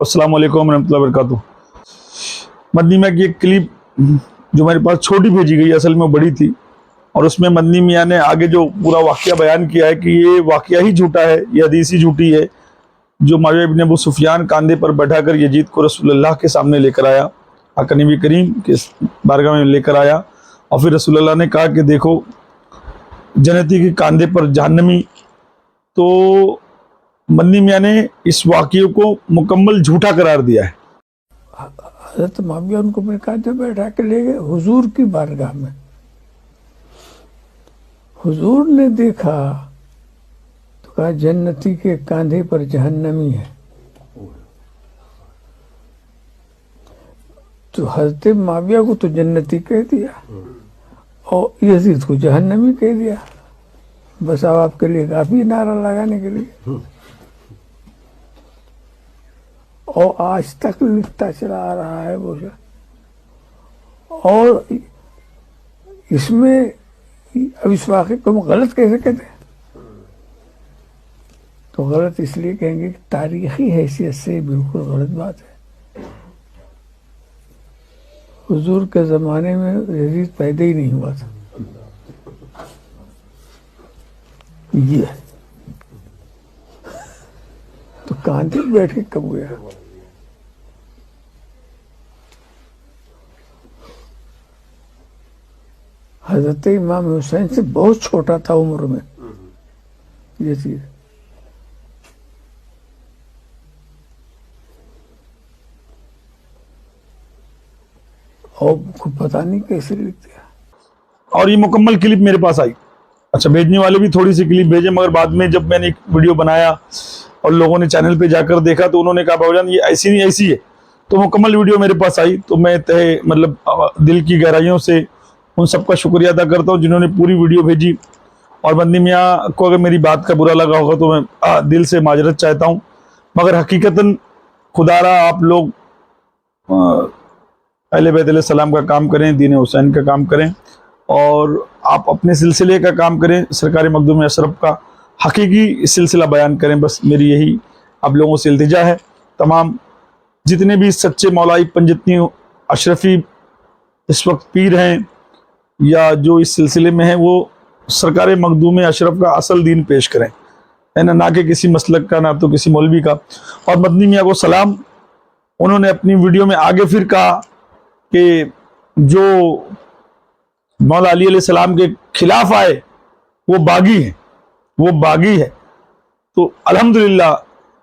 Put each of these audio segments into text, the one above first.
अस्सलाम वालेकुम रहमतुल्लाहि वबरकातुहू। मदनी मियाँ की एक क्लिप जो मेरे पास छोटी भेजी गई, असल में बड़ी थी, और उसमें मदनी मियाँ ने आगे जो पूरा वाक़या बयान किया है कि ये वाक़या ही झूठा है, ये हदीस ही झूठी है। जो मुआविया इब्न अबू सुफियान कांधे पर बैठाकर यजीद को रसूलुल्लाह के सामने लेकर आया, आका नबी करीम के बारगाह में लेकर आया, और फिर रसूलुल्लाह ने कहा कि देखो जन्नती के कांधे पर जहन्नमी। तो मदनी मियाँ ने इस वाक़ये को मुकम्मल झूठा करार दिया है। हज़रत मुआविया उनको अपने कांधे पे बैठा के ले गए हुजूर की बारगाह में। हुजूर ने देखा तो कहा जन्नती के कांधे पर जहन्नमी है। तो हज़रत मुआविया को तो जन्नती कह दिया और यजीद को जहन्नमी कह दिया। बस अब आपके लिए काफी नारा लगाने के लिए। और आज तक लिखता चला आ रहा है वो। और इसमें अब इस वाक़े को हम गलत कैसे कहते हैं? तो गलत इसलिए कहेंगे कि तारीखी हैसियत से बिल्कुल गलत बात है। हुजूर के ज़माने में यजीद पैदा ही नहीं हुआ था। ये तो कांधे पे बैठ के कब गया? हजरत इमाम हुसैन से बहुत छोटा था उम्र में ये चीज। और पता नहीं कैसे लिख दिया। और ये मुकम्मल क्लिप मेरे पास आई। अच्छा, भेजने वाले भी थोड़ी सी क्लिप भेजे, मगर बाद में जब मैंने एक वीडियो बनाया और लोगों ने चैनल पे जाकर देखा तो उन्होंने कहा भाईजान ये ऐसी नहीं ऐसी है। तो मुकम्मल वीडियो मेरे पास आई। तो मैं तहे मतलब दिल की गहराइयों से उन सबका शुक्रिया अदा करता हूँ जिन्होंने पूरी वीडियो भेजी। और मदनी मियाँ को अगर मेरी बात का बुरा लगा होगा तो मैं दिल से माजरत चाहता हूँ, मगर हकीकतन खुदारा आप लोग अहले बैत अलैहि सलाम का काम करें, दीन हुसैन का काम करें, और आप अपने सिलसिले का काम करें, सरकार मखदूम अशरफ का हकीकी सिलसिला बयान करें। बस मेरी यही आप लोगों से इल्तिजा है। तमाम जितने भी सच्चे मौलाई पंजतनी अशरफी इस वक्त पीर हैं या जो इस सिलसिले में हैं, वो सरकार मखदूम अशरफ का असल दीन पेश करें, है ना कि किसी मसलक का, ना तो किसी मौलवी का। और मदनी मियाँ को सलाम। उन्होंने अपनी वीडियो में आगे फिर कहा कि जो मौला अली अलैहि सलाम के खिलाफ आए वो बागी है, वो बागी है। तो अल्हम्दुलिल्लाह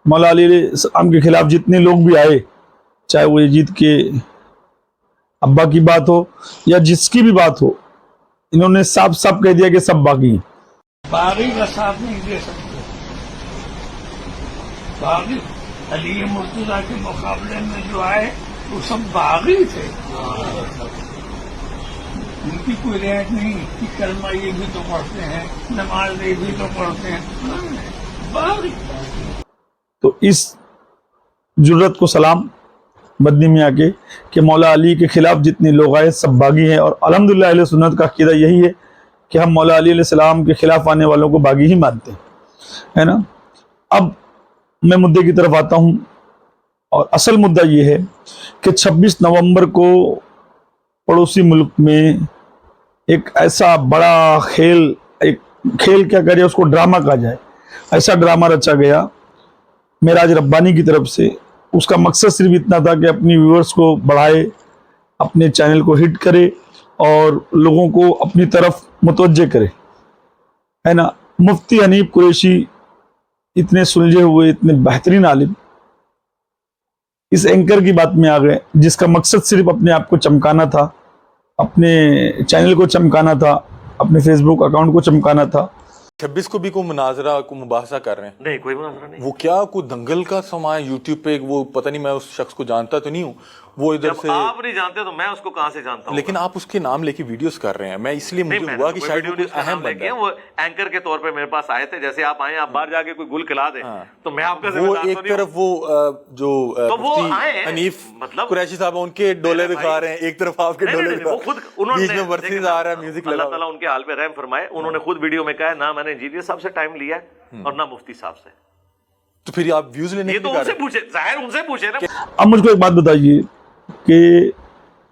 मौला अली अलैहि सलाम के खिलाफ जितने लोग भी आए, चाहे वो यजीद के अब्बा की बात हो या जिसकी भी बात हो, इन्होंने साफ साफ कह दिया कि सब बागी हैं। बागी का साथ नहीं दे सकते। बागी अली मुर्तजा के मुकाबले में जो आए वो सब बागी थे। उनकी कोई रियायत नहीं कि कलमा ये भी तो पढ़ते हैं, नमाज ये भी तो पढ़ते हैं। बागी। तो इस जुर्रत को सलाम मदनी मियाँ के कि मौला अली के खिलाफ जितने लोग आए सब बागी हैं। और अल्हम्दुलिल्लाह अहले सुन्नत का अकीदा यही है कि हम मौला अली अलैहि सलाम के खिलाफ आने वालों को बागी ही मानते हैं, है ना। अब मैं मुद्दे की तरफ आता हूँ, और असल मुद्दा ये है कि 26 नवंबर को पड़ोसी मुल्क में एक ऐसा बड़ा खेल, एक खेल क्या करें उसको, ड्रामा कहा जाए, ऐसा ड्रामा रचा गया मेराज रब्बानी की तरफ से। उसका मकसद सिर्फ इतना था कि अपनी व्यूअर्स को बढ़ाए, अपने चैनल को हिट करे और लोगों को अपनी तरफ मुतवज्जे करे, है ना। मुफ्ती हनीफ कुरैशी इतने सुलझे हुए, इतने बेहतरीन आलिम, इस एंकर की बात में आ गए जिसका मकसद सिर्फ अपने आप को चमकाना था, अपने चैनल को चमकाना था, अपने फेसबुक अकाउंट को चमकाना था। 26 को भी कोई मुनाजरा को मुबाहसा कर रहे हैं? नहीं, कोई मुनाजरा नहीं। वो क्या कोई दंगल का समा है यूट्यूब पे? वो पता नहीं, मैं उस शख्स को जानता तो नहीं हूँ, वो इधर जब से आप नहीं जानते तो मैं उसको कहां से जानता हूं? लेकिन आप उसके नाम लेके वीडियोस कर रहे हैं। मैं इसलिए मुझे हुआ कि शायद वो कोई अहम बंदा है। वो एंकर के तौर पे मेरे पास आए थे, जैसे आप आए, आप बाहर जाके कोई गुल खिला दे तो मैं आपका वो एक तरफ वो जो तो वो आए हनीफ मतलब कुरैशी साहब उनके डोले दिखा रहे हैं, एक तरफ आपके डोले वो खुद उन्होंने, बीच में वर्सेस आ रहा है, म्यूजिक लगा। अल्लाह ताला उनके हाल पे रहम फरमाए। उन्होंने खुद वीडियो में कहा है ना मैंने इंजीनियर साहब से टाइम लिया है और ना मुफ्ती साहब से। तो फिर आप व्यूज लेने ये के तो लिए उनसे कर पूछे, जाहिर उनसे पूछे ना। अब मुझको एक बात बताइए कि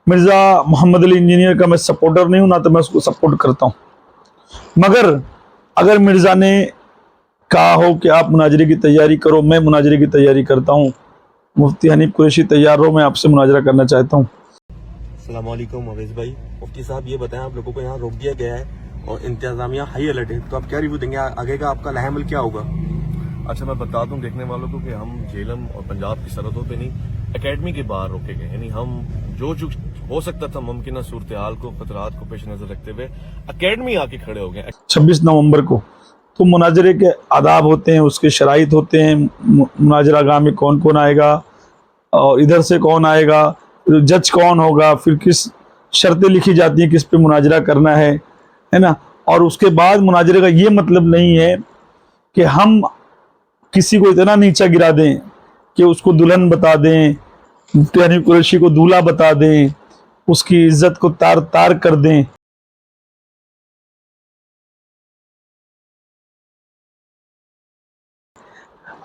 मिर्जा मोहम्मद अली इंजीनियर का मैं सपोर्टर नहीं हूं, ना तो मैं उसको सपोर्ट करता हूं, मगर अगर मिर्जा ने कहा हो कि आप मुनाजरे की तैयारी करो, मैं मुनाजरे की तैयारी करता हूं, मुफ्ती हनीफ कुरैशी तैयार हो, मैं आपसे मुनाजरा करना चाहता हूं। अस्सलाम वालेकुम अवैस भाई। मुफ्ती साहब ये बताएं, आप लोगों को यहाँ रोक दिया गया है और इंतजामिया हाई अलर्ट है, तो आप क्या रिव्यू देंगे, आगे का आपका लाहेमल क्या होगा? अच्छा, मैं बता दूं देखने वालों को कि हम झेलम और पंजाब की सरहदों पे नहीं, एकेडमी के बाहर रोके गए। यानी हम जो हो सकता था मुमकिन सूरत हाल को, खतरात को पेश नजर रखते हुए एकेडमी आके खड़े हो गए। 26 नवंबर को तो मुनाजरे के आदाब होते हैं, उसके शराइत होते हैं, मुनाजरा गाह में कौन कौन आएगा और इधर से कौन आएगा, जज कौन होगा, फिर किस शर्तें लिखी जाती हैं किस पे मुनाजरा करना है ना। और उसके बाद मुनाजरे का ये मतलब नहीं है कि हम किसी को इतना नीचा गिरा दें कि उसको दुल्हन बता दें, मुफ्ती हनीफ कुरैशी को दूल्हा बता दें, उसकी इज्जत को तार तार कर दें।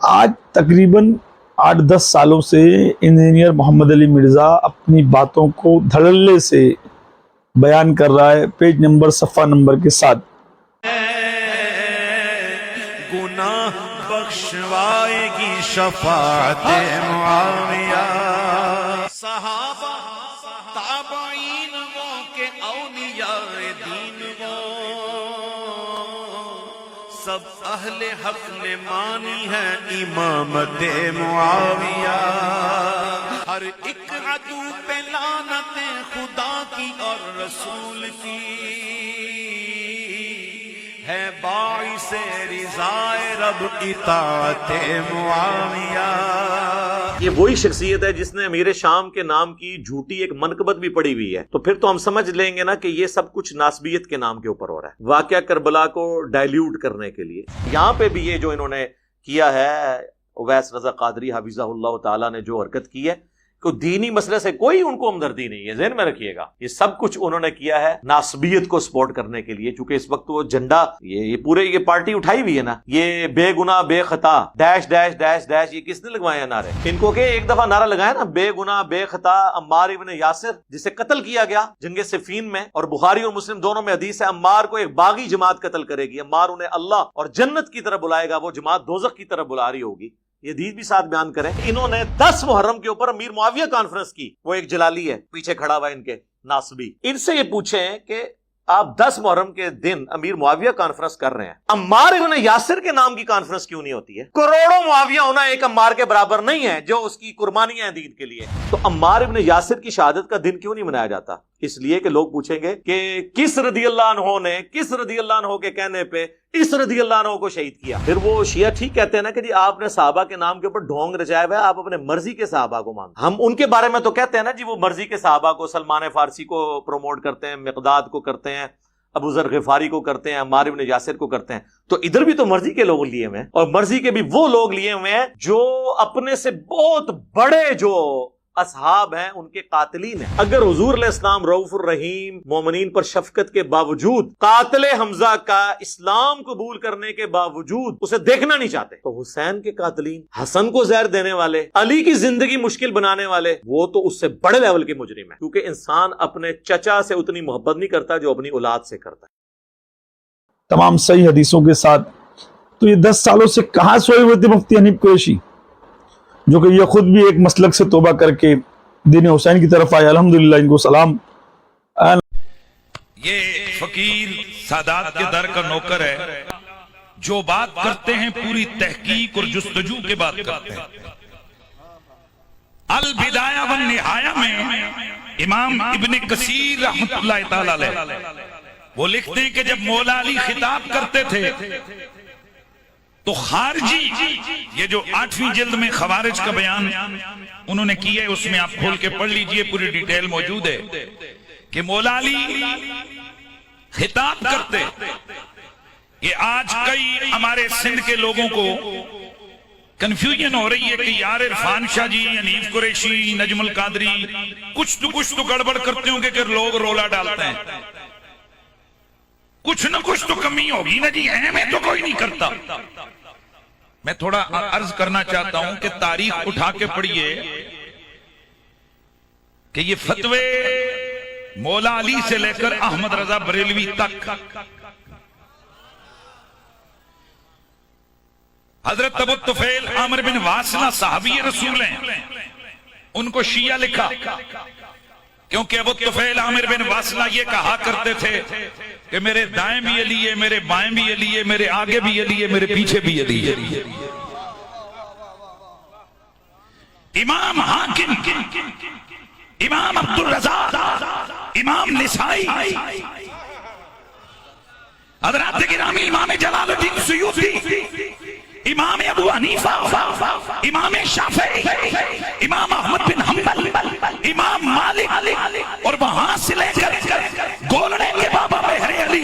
आज तकरीबन 8-10 सालों से इंजीनियर मोहम्मद अली मिर्ज़ा अपनी बातों को धड़ल्ले से बयान कर रहा है, पेज नंबर सफ़ा नंबर के साथ। गुनाह बख्शवाएगी शफाअते मुआविया, सहाबा ताबईन वो के औलियाए दीन वो, सब अहले हक ने मानी है इमामते मुआविया। हर एक अदू पे लानते खुदा की और रसूल की है, बाइसे रिज़ाए रब इताअते मुआविया। ये वही शख्सियत है जिसने अमीर शाम के नाम की झूठी एक मनकबत भी पड़ी हुई है। तो फिर तो हम समझ लेंगे ना कि ये सब कुछ नासबियत के नाम के ऊपर हो रहा है, वाक़या करबला को डाइल्यूट करने के लिए। यहाँ पे भी ये जो इन्होंने किया है, उवैस रज़ा क़ादरी हफिज़हुल्लाह ताला ने जो हरकत की है, को दीनी मसले से कोई उनको हमदर्दी नहीं है, ज़हन में रखिएगा। ये सब कुछ उन्होंने किया है नासबियत को सपोर्ट करने के लिए, चूंकि इस वक्त वो झंडा ये पार्टी उठाई हुई है ना, ये बेगुनाह बेखता डैश डैश डैश डैश, ये किसने लगवाए हैं नारे? इनको के एक दफा नारा लगाया ना, बेगुनाह बेखता अम्मार इब्न यासिर, जिसे कत्ल किया गया जंगे सिफ़ीन में, और बुखारी और मुस्लिम दोनों में हदीस है, अम्मार को एक बागी जमात कत्ल करेगी, अम्मार उन्हें अल्लाह और जन्नत की तरफ बुलाएगा, वो जमात दोज़ख की तरफ बुला रही होगी। ये हदीस भी साथ बयान करें। इन्होंने 10 मुहर्रम के ऊपर अमीर मुआविया कॉन्फ्रेंस की, वो एक जलाली है पीछे खड़ा हुआ इनके नासबी, इनसे ये पूछें कि आप 10 मुहर्रम के दिन अमीर मुआविया कॉन्फ्रेंस कर रहे हैं, अम्मार इब्न यासिर के नाम की कॉन्फ्रेंस क्यों नहीं होती है? करोड़ों मुआविया होना एक अम्मार के बराबर नहीं है जो उसकी कुर्बानियां हैं दीन के लिए। तो अम्मार इब्न यासिर की शहादत का दिन क्यों नहीं मनाया जाता? इसलिए कि लोग पूछेंगे कि किस रदियल्लाहु अन्हु ने, किस रदियल्लाहु अन्हु के कहने पे इस रदियल्लाहु अन्हु को शहीद किया। फिर वो शिया ठीक कहते हैं ना कि जी आपने सहाबा के नाम के ऊपर ढोंग रचाया हुआ है, आप अपने मर्जी के सहाबा को मानते। हम उनके बारे में तो कहते हैं ना जी, वो मर्जी के सहाबा को, सलमान फारसी को प्रमोट करते हैं, मिक़दाद को करते हैं, अबू ज़र ग़िफ़ारी को करते हैं, अम्मार इब्न यासिर को करते हैं। तो इधर भी तो मर्जी के लोग लिए हुए हैं, और मर्जी के भी वो लोग लिए हुए हैं जो अपने से बहुत बड़े जो असहाब हैं उनके कातिलीन हैं। अगर हुजूर अलैहिस्सलाम रऊफुर रहीम मोमिनीन पर शफकत के बावजूद कातिले हमजा का इस्लाम कबूल करने के बावजूद उसे देखना नहीं चाहते, तो हुसैन के कातिलीन, हसन को जहर देने वाले, अली की जिंदगी मुश्किल बनाने वाले, वो तो उससे बड़े लेवल के मुजरिम है। क्योंकि इंसान अपने चचा से उतनी मोहब्बत नहीं करता जो अपनी औलाद से करता है। तमाम सही हदीसों के साथ। तो ये 10 सालों से कहाँ सोए हुए थे मुफ्ती हनीफ कुरैशी, जो कि ये खुद भी एक मसलक से तौबा करके दीन हुसैन की तरफ आए। अल्हम्दुलिल्लाह, इनको सलाम। ये फकीर सादात के दर का नौकर है, जो बात करते हैं पूरी तहकीक और जुस्तजू के बात करते हैं। अल बिदाया व निहाया में इमाम इब्न कसीर रहमतुल्लाह तआला अलैह वो लिखते हैं कि जब मौला अली खिताब करते थे तो खारजी, ये जो 8वीं जिल्द में खवारिज का बयान उन्होंने किया है, उसमें आप खोल के पढ़ लीजिए, पूरी डिटेल मौजूद है कि मौला अली खिताब करते। ये आज कई हमारे सिंध के लोगों को कंफ्यूजन हो रही है कि यार इरफान शाह जी, हनीफ कुरैशी, नजमुल कादरी कुछ तो गड़बड़ करते होंगे कि लोग रोला डालते हैं। कुछ न कुछ तो कमी होगी ना जी, में तो कोई नहीं करता। میں تھوڑا عرض کرنا چاہتا ہوں کہ تاریخ اٹھا کے پڑھیے کہ یہ فتوے مولا علی سے لے کر احمد رضا بریلوی تک حضرت ابو طفیل عامر بن واسلہ صحابی رسول ہیں، ان کو شیعہ لکھا کیونکہ ابو طفیل عامر بن واسلہ یہ کہا کرتے تھے کہ میرے دائیں بھی علی ہے، میرے بائیں بھی علی ہے، میرے آگے بھی علی ہے، میرے پیچھے بھی علی ہے۔ امام حاکم، امام عبد الرزاق، امام نسائی، حضرات گرامی امام جلال الدین سیوطی، امام ابو حنیفہ، امام شافعی، امام احمد بن حنبل، امام مالک، اور وہاں سے لے کر گولڑے کے بابا بہر علی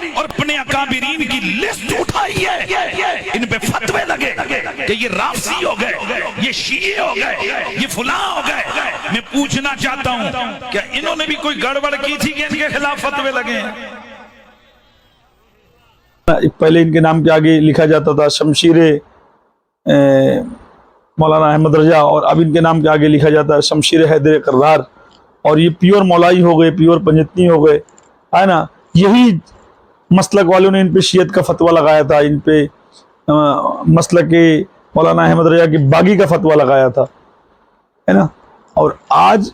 اور اپنے اکابرین کی لسٹ اٹھائی ہے، ان پہ فتوے لگے کہ یہ رافضی ہو گئے، یہ شیعہ ہو گئے، یہ فلاں ہو گئے۔ میں پوچھنا چاہتا ہوں کیا انہوں نے بھی کوئی گڑبڑ کی تھی کہ ان کے خلاف فتوے لگے ہیں؟ پہلے ان کے نام کے آگے لکھا جاتا تھا شمشیر مولانا احمد رضا، اور اب ان کے نام کے آگے لکھا جاتا ہے شمشیر حیدر کرار، اور یہ پیور مولائی ہو گئے، پیور پنجتنی ہو گئے، ہے نا۔ یہی مسلک والوں نے ان پہ شیعت کا فتویٰ لگایا تھا، ان پہ مسلک مولانا احمد رضا کے باغی کا فتویٰ لگایا تھا، ہے نا۔ اور آج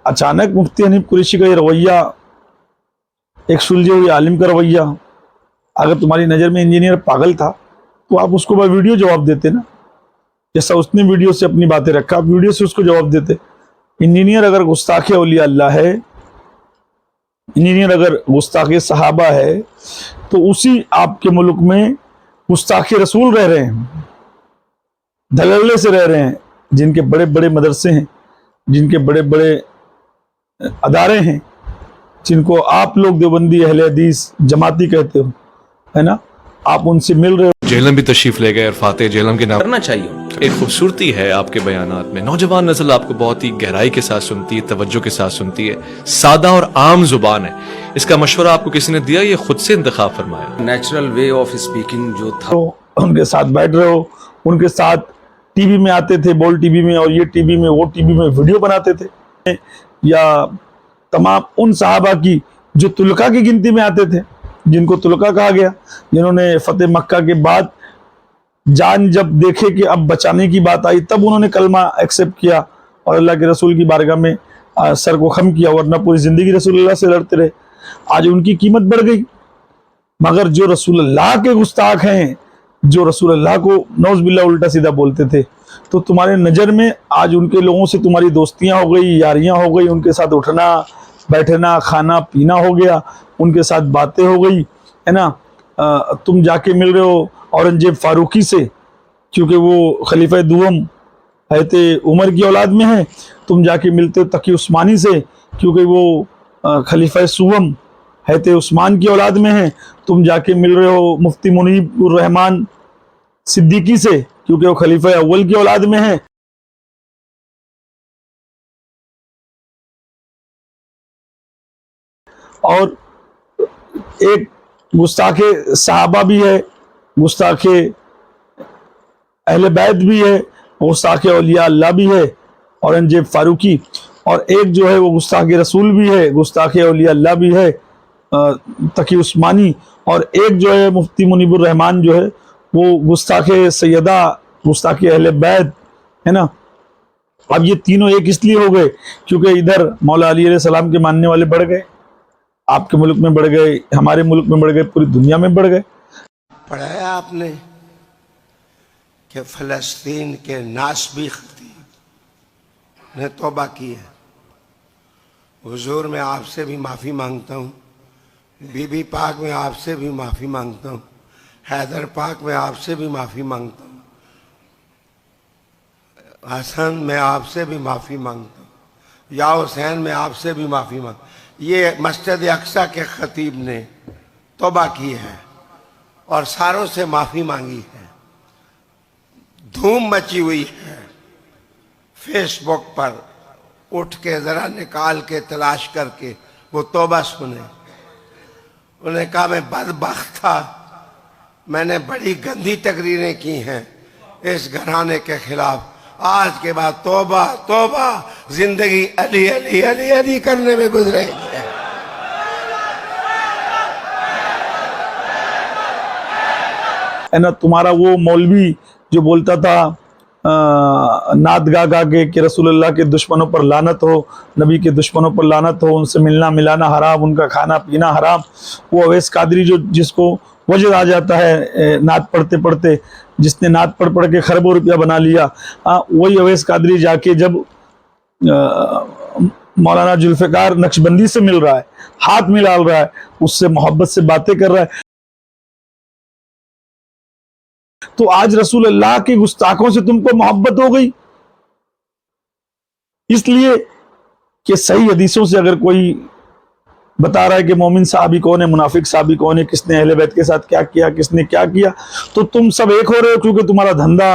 اچانک مفتی حنیف قریشی کا یہ رویہ، ایک سلجھے ہوئے عالم کا رویہ، اگر تمہاری نظر میں انجینئر پاگل تھا تو آپ اس کو ویڈیو جواب دیتے نا، جیسا اس نے ویڈیو سے اپنی باتیں رکھا، آپ ویڈیو سے اس کو جواب دیتے۔ انجینئر اگر گستاخ اولیاء اللہ ہے، انجینئر اگر گستاخ صحابہ ہے، تو اسی آپ کے ملک میں گستاخ رسول رہ رہے ہیں، دھڑلے سے رہ رہے ہیں، جن کے بڑے بڑے مدرسے ہیں، جن کے بڑے بڑے ادارے ہیں، جن کو آپ لوگ دیوبندی اہل حدیث جماعتی کہتے ہو، ہے نا، آپ ان سے مل رہے ہو۔ جہلم بھی تشریف لے گئے اور فاتح جہلم کے نام کرنا چاہیے۔ ایک خوبصورتی ہے آپ کے بیانات میں، نوجوان نسل آپ کو بہت ہی گہرائی کے ساتھ سنتی ہے، توجہ کے ساتھ سنتی ہے، سادہ اور عام زبان ہے۔ اس کا مشورہ آپ کو کسی نے دیا، یہ خود سے انتخاب فرمایا؟ نیچرل وے آف اسپیکنگ جو تھا، ان کے ساتھ بیٹھ رہے ہو، ان کے ساتھ ٹی وی میں آتے تھے، بول ٹی وی میں، اور یہ ٹی وی میں، وہ ٹی وی میں ویڈیو بناتے تھے، یا تمام ان صحابہ کی جو تلقا کی گنتی میں آتے تھے، جن کو تلقا کہا گیا، جنہوں نے فتح مکہ کے بعد جان جب دیکھے کہ اب بچانے کی بات آئی، تب انہوں نے کلمہ ایکسیپٹ کیا اور اللہ کے رسول کی بارگاہ میں سر کو خم کیا، ورنہ پوری زندگی رسول اللہ سے لڑتے رہے۔ آج ان کی قیمت بڑھ گئی، مگر جو رسول اللہ کے گستاخ ہیں، جو رسول اللہ کو نعوذ باللہ الٹا سیدھا بولتے تھے، تو تمہارے نظر میں آج ان کے لوگوں سے تمہاری دوستیاں ہو گئی، یاریاں ہو گئی، ان کے ساتھ اٹھنا بیٹھنا کھانا پینا ہو گیا، ان کے ساتھ باتیں ہو گئی، ہے نا۔ تم جا کے مل رہے ہو اورنگزیب فاروقی سے، کیونکہ وہ خلیفہ دوم حضرت عمر کی اولاد میں ہیں، تم جا کے ملتے ہو تقی عثمانی سے، کیونکہ وہ خلیفہ سوم حضرت عثمان کی اولاد میں ہیں، تم جا کے مل رہے ہو مفتی منیب الرحمان صدیقی سے، کیونکہ وہ خلیفہ اول کی اولاد میں ہیں۔ اور ایک گستاخ صحابہ بھی ہے، گستاخ اہل بیت بھی ہے، گستاخ اولیاء اللہ بھی ہے اورنگزیب فاروقی، اور ایک جو ہے وہ گستاخ رسول بھی ہے، گستاخ اولیاء اللہ بھی ہے تقی عثمانی، اور ایک جو ہے مفتی منیب الرحمان جو ہے وہ گستاخ سیدہ، گستاخ اہل بیت، ہے نا۔ اب یہ تینوں ایک اس لیے ہو گئے کیونکہ ادھر مولا علی علیہ السلام کے ماننے والے بڑھ گئے، آپ کے ملک میں بڑھ گئے، ہمارے ملک میں بڑھ گئے، پوری دنیا میں بڑھ گئے۔ پڑھایا آپ نے کہ فلسطین کے ناسبی خطیب نے توبہ کی ہے۔ حضور میں آپ سے بھی معافی مانگتا ہوں، بی بی پاک میں آپ سے بھی معافی مانگتا ہوں، حیدر پاک میں آپ سے بھی معافی مانگتا ہوں، حسن میں آپ سے بھی معافی مانگتا ہوں، یا حسین میں آپ سے بھی معافی مانگتا ہوں۔ یہ مسجد اقصی کے خطیب نے توبہ کی ہے اور ساروں سے معافی مانگی ہے۔ دھوم مچی ہوئی ہے فیس بک پر، اٹھ کے ذرا نکال کے تلاش کر کے وہ توبہ سنیں۔ انہوں نے کہا میں بدبخت تھا، میں نے بڑی گندی تقریریں کی ہیں، اس گھرانے کے خلاف آج کے بعد توبہ توبہ، زندگی علی علی علی علی کرنے میں گزرے گی۔ ہے نا تمہارا وہ مولوی جو بولتا تھا نعت گا گا کے کہ رسول اللہ کے دشمنوں پر لعنت ہو، نبی کے دشمنوں پر لعنت ہو، ان سے ملنا ملانا حرام، ان کا کھانا پینا حرام، وہ اویس قادری جو جس کو وجد آ جاتا ہے نعت پڑھتے پڑھتے، جس نے نعت پڑھ پڑھ کے خربوں روپیہ بنا لیا، وہی اویس قادری جا کے جب مولانا ذوالفقار نقشبندی سے مل رہا ہے، ہاتھ ملال رہا ہے، اس سے محبت سے باتیں کر رہا ہے، تو آج رسول اللہ کے گستاخوں سے تم کو محبت ہو گئی، اس لیے کہ صحیح حدیثوں سے اگر کوئی بتا رہا ہے کہ مومن صحابی کون ہے، منافق صحابی کون ہے، کس نے اہل بیت کے ساتھ کیا کیا، کس نے کیا کیا، تو تم سب ایک ہو رہے ہو، کیونکہ تمہارا دھندا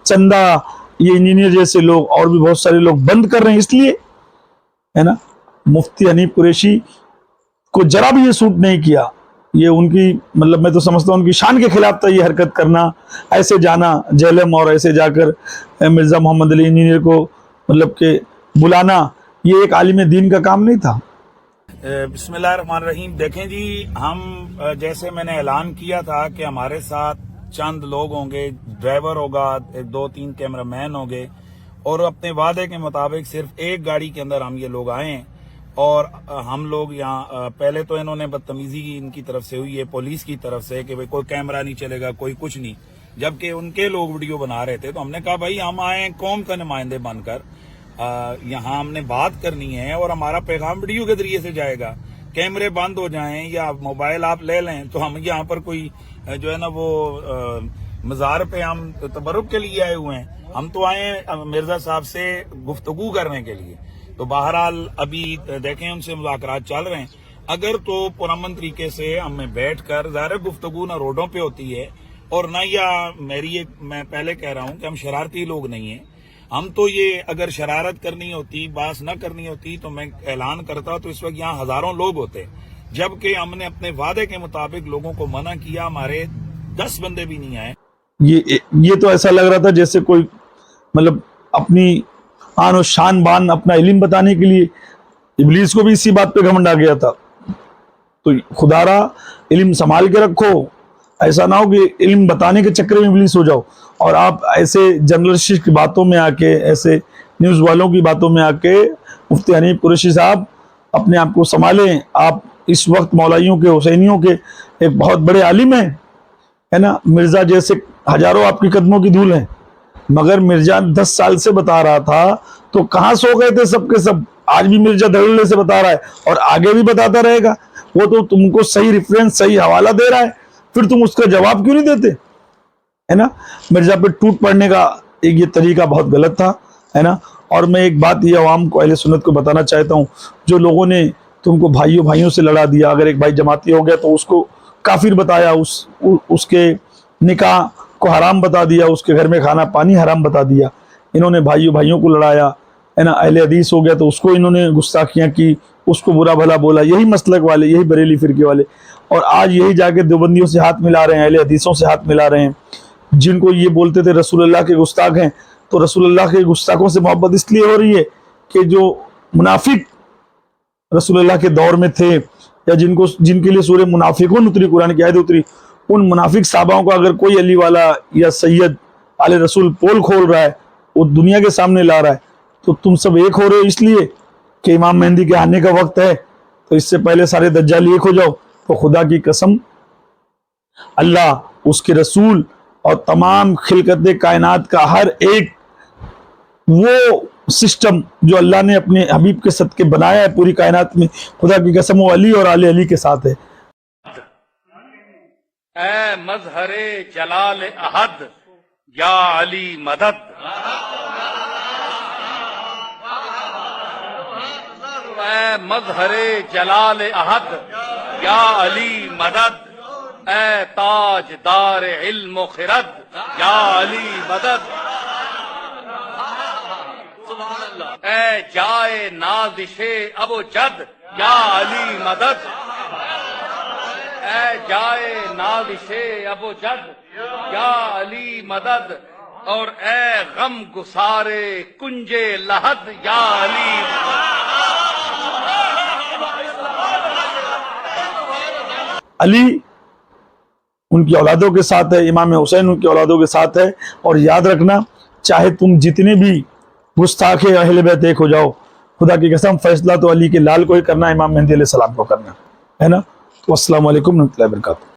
چندہ یہ انجینئر جیسے لوگ اور بھی بہت سارے لوگ بند کر رہے ہیں، اس لیے ہے نا مفتی حنیف قریشی کو ذرا بھی یہ سوٹ نہیں کیا، یہ ان کی مطلب میں تو سمجھتا ہوں ان کی شان کے خلاف تھا یہ حرکت کرنا، ایسے جانا جہلم اور ایسے جا کر مرزا محمد علی انجینئر کو مطلب کہ بلانا، یہ ایک عالم دین کا کام نہیں تھا۔ بسم اللہ الرحمن الرحیم۔ دیکھیں جی، ہم جیسے میں نے اعلان کیا تھا کہ ہمارے ساتھ چند لوگ ہوں گے، ڈرائیور ہوگا، 2-3 کیمرہ مین ہوں گے، اور اپنے وعدے کے مطابق صرف ایک گاڑی کے اندر ہم یہ لوگ آئے ہیں، اور ہم لوگ یہاں پہلے تو انہوں نے بدتمیزی کی ان کی طرف سے ہوئی ہے، پولیس کی طرف سے، کہ کوئی کیمرہ نہیں چلے گا، کوئی کچھ نہیں، جبکہ ان کے لوگ ویڈیو بنا رہے تھے، تو ہم نے کہا بھائی ہم آئے قوم کا نمائندے بن کر، یہاں ہم نے بات کرنی ہے اور ہمارا پیغام ویڈیو کے ذریعے سے جائے گا، کیمرے بند ہو جائیں یا موبائل آپ لے لیں تو ہم یہاں پر کوئی جو ہے نا وہ مزار پہ ہم تبرک کے لیے آئے ہوئے ہیں، ہم تو آئے ہیں مرزا صاحب سے گفتگو کرنے کے لیے۔ تو بہرحال ابھی دیکھیں ان سے مذاکرات چل رہے ہیں، اگر تو پرامن طریقے سے ہمیں بیٹھ کر ظاہر گفتگو نہ روڈوں پہ ہوتی ہے اور نہ میں پہلے کہہ رہا ہوں کہ ہم شرارتی لوگ نہیں ہیں، ہم تو یہ اگر شرارت کرنی ہوتی، باس نہ کرنی ہوتی تو میں اعلان کرتا تو اس وقت یہاں ہزاروں لوگ ہوتے، جبکہ ہم نے اپنے وعدے کے مطابق لوگوں کو منع کیا، ہمارے 10 بندے بھی نہیں آئے۔ یہ تو ایسا لگ رہا تھا جیسے کوئی مطلب اپنی آن و شان بان اپنا علم بتانے کے لیے، ابلیس کو بھی اسی بات پہ گھمنڈ آ گیا تھا، تو خدا را علم سنبھال کے رکھو، ایسا نہ ہو کہ علم بتانے کے چکر میں ابلیس ہو جاؤ اور آپ ایسے جرنلسٹ کی باتوں میں آ کے، ایسے نیوز والوں کی باتوں میں آ کے، مفتی حنیف قریشی صاحب اپنے آپ کو سنبھالیں، آپ اس وقت مولائیوں کے، حسینیوں کے ایک بہت بڑے عالم ہیں، ہے نا، مرزا جیسے ہزاروں آپ کی قدموں کی دھول ہیں، مگر مرزا 10 سال سے بتا رہا تھا تو کہاں سو گئے تھے سب کے سب، آج بھی مرزا دھڑلے سے بتا رہا ہے اور آگے بھی بتاتا رہے گا، وہ تو تم کو صحیح ریفرنس، صحیح حوالہ دے رہا ہے، پھر تم اس کا جواب کیوں نہیں دیتے، ہے نا۔ مرزا پہ ٹوٹ پڑنے کا ایک یہ طریقہ بہت غلط تھا، ہے نا۔ اور میں ایک بات یہ عوام کو، اہل سنت کو بتانا چاہتا ہوں، جو لوگوں نے تم کو بھائیوں سے لڑا دیا، اگر ایک بھائی جماعتی ہو گیا تو اس کو کافر بتایا، اس کے نکاح کو حرام بتا دیا، اس کے گھر میں کھانا پانی حرام بتا دیا، انہوں نے بھائیوں کو لڑایا، ہے نا۔ اہل حدیث ہو گیا تو اس کو انہوں نے گستاخیاں کی، اس کو برا بھلا بولا، یہی مسلک والے، یہی بریلی فرقے والے، اور آج یہی جا کے دیوبندیوں سے ہاتھ ملا رہے ہیں، اہل حدیثوں سے ہاتھ ملا رہے ہیں، جن کو یہ بولتے تھے رسول اللہ کے گستاخ ہیں، تو رسول اللہ کے گستاخوں سے محبت اس لیے ہو رہی ہے کہ جو منافق رسول اللہ کے دور میں تھے، یا جن کے لیے سورہ منافقون اتری، قرآن کی آیت اتری، ان منافق صحابہوں کو اگر کوئی علی والا یا سید آل رسول پول کھول رہا ہے، وہ دنیا کے سامنے لا رہا ہے، تو تم سب ایک ہو رہے ہو اس لیے کہ امام مہدی کے آنے کا وقت ہے، تو اس سے پہلے سارے دجالی ایک ہو جاؤ۔ تو خدا کی قسم، اللہ، اس کے رسول اور تمام خلقت کائنات کا ہر ایک وہ سسٹم جو اللہ نے اپنے حبیب کے صدقے بنایا ہے پوری کائنات میں، خدا کی قسم وہ علی اور آل علی کے ساتھ ہے۔ اے مظہر جلال احد یا علی مدد، اے مظہر جلال احد یا علی مدد، اے تاج دار علم و خرد یا علی مدد، اے جائے نازش ابو جد یا علی مدد، اے جائے نازش ابو جد یا علی مدد، اور اے غم گسارے کنجے لحد یا علی علی ان کی اولادوں کے ساتھ ہے، امام حسین ان کی اولادوں کے ساتھ ہے، اور یاد رکھنا چاہے تم جتنے بھی گستاخ اہل بیت ایک ہو جاؤ، خدا کی قسم فیصلہ تو علی کے لال کو ہی کرنا ہے، امام مہدی علیہ السلام کو کرنا ہے نا۔ تو السلام علیکم ورحمۃ اللہ وبرکاتہ۔